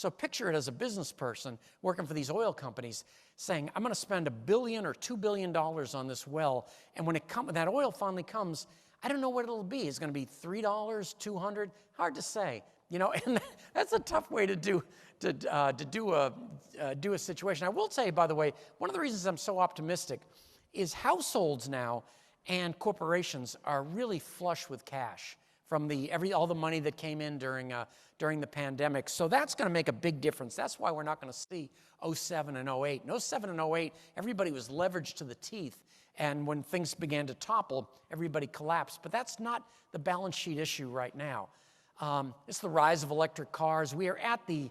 So picture it as a business person working for these oil companies saying, I'm going to spend $1 billion or $2 billion on this well, and when that oil finally comes, I don't know what it'll be. It's going to be $3, $200, hard to say. You know, and that's a tough way to do a situation. I will tell you, by the way, one of the reasons I'm so optimistic is households now and corporations are really flush with cash from all the money that came in during the pandemic. So that's going to make a big difference. That's why we're not going to see 07 and 08. In 07 and 08, everybody was leveraged to the teeth. And when things began to topple, everybody collapsed. But that's not the balance sheet issue right now. It's the rise of electric cars. We are at the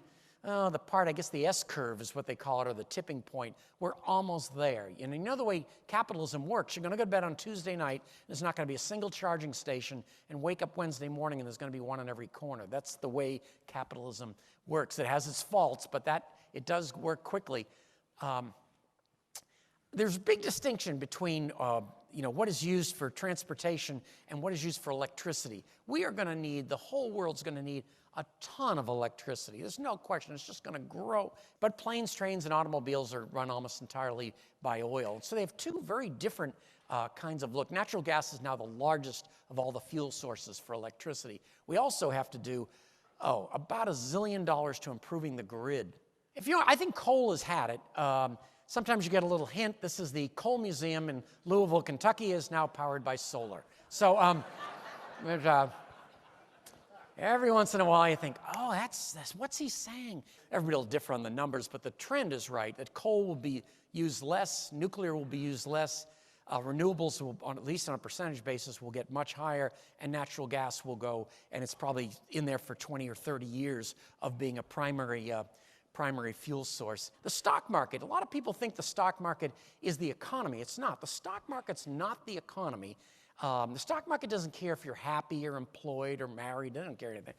part, I guess the S-curve is what they call it, or the tipping point. We're almost there. And you know the way capitalism works. You're going to go to bed on Tuesday night, there's not going to be a single charging station, and wake up Wednesday morning and there's going to be one in every corner. That's the way capitalism works. It has its faults, but it does work quickly. There's a big distinction between what is used for transportation and what is used for electricity. We are going to need, the whole world's going to need a ton of electricity. There's no question, it's just going to grow. But planes, trains, and automobiles are run almost entirely by oil. So they have two very different kinds of look. Natural gas is now the largest of all the fuel sources for electricity. We also have to do, about $1 zillion to improving the grid. I think coal has had it. Sometimes you get a little hint. This is the Coal Museum in Louisville, Kentucky, is now powered by solar. So every once in a while you think, that's what's he saying? Everybody will differ on the numbers, but the trend is right, that coal will be used less, nuclear will be used less, renewables, will, at least on a percentage basis, will get much higher, and natural gas will go, and it's probably in there for 20 or 30 years of being a primary fuel source. The stock market, a lot of people think the stock market is the economy. It's not. The stock market's not the economy. The stock market doesn't care if you're happy or employed or married. They don't care anything.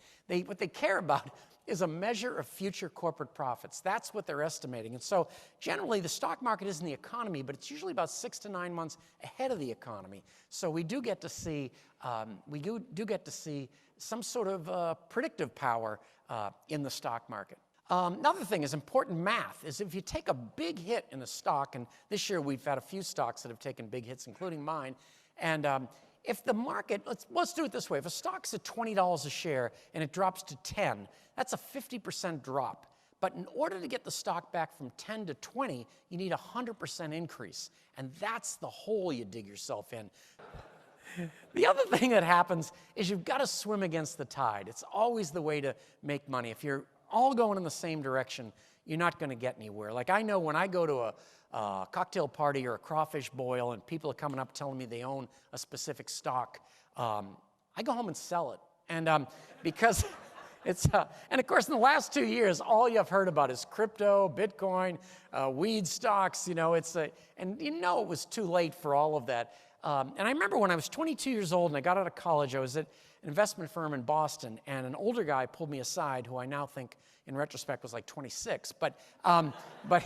What they care about is a measure of future corporate profits. That's what they're estimating. And so generally the stock market isn't the economy, but it's usually about 6 to 9 months ahead of the economy. So we do get to see some sort of predictive power in the stock market. Another thing is important math, is if you take a big hit in a stock, and this year we've had a few stocks that have taken big hits, including mine, and if the market, let's do it this way, if a stock's at $20 a share and it drops to 10, that's a 50% drop. But in order to get the stock back from 10 to 20, you need a 100% increase, and that's the hole you dig yourself in. The other thing that happens is you've got to swim against the tide. It's always the way to make money. If you're all going in the same direction, you're not going to get anywhere. Like I know when I go to a cocktail party or a crawfish boil and people are coming up telling me they own a specific stock, I go home and sell it. And because it's, and of course in the last 2 years, all you've heard about is crypto, Bitcoin, weed stocks, and it was too late for all of that. And I remember when I was 22 years old and I got out of college, I was at an investment firm in Boston, and an older guy pulled me aside, who I now think, in retrospect, was like 26. But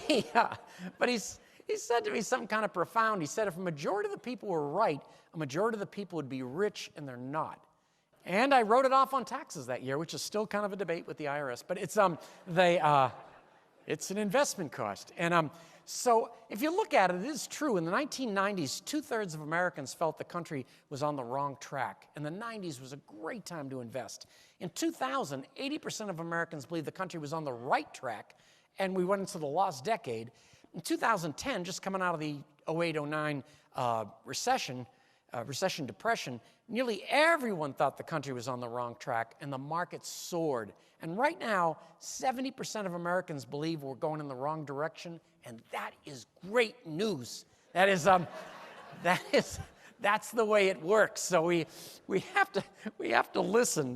he said to me something kind of profound. He said, if a majority of the people were right, a majority of the people would be rich, and they're not. And I wrote it off on taxes that year, which is still kind of a debate with the IRS. But it's an investment cost. And so if you look at it, it is true. In the 1990s, 2/3 of Americans felt the country was on the wrong track. And the 90s was a great time to invest. In 2000, 80% of Americans believed the country was on the right track, and we went into the lost decade. In 2010, just coming out of the 08-09 recession depression, nearly everyone thought the country was on the wrong track, and the market soared. And right now, 70% of Americans believe we're going in the wrong direction, and that is great news. That's the way it works. So we have to listen.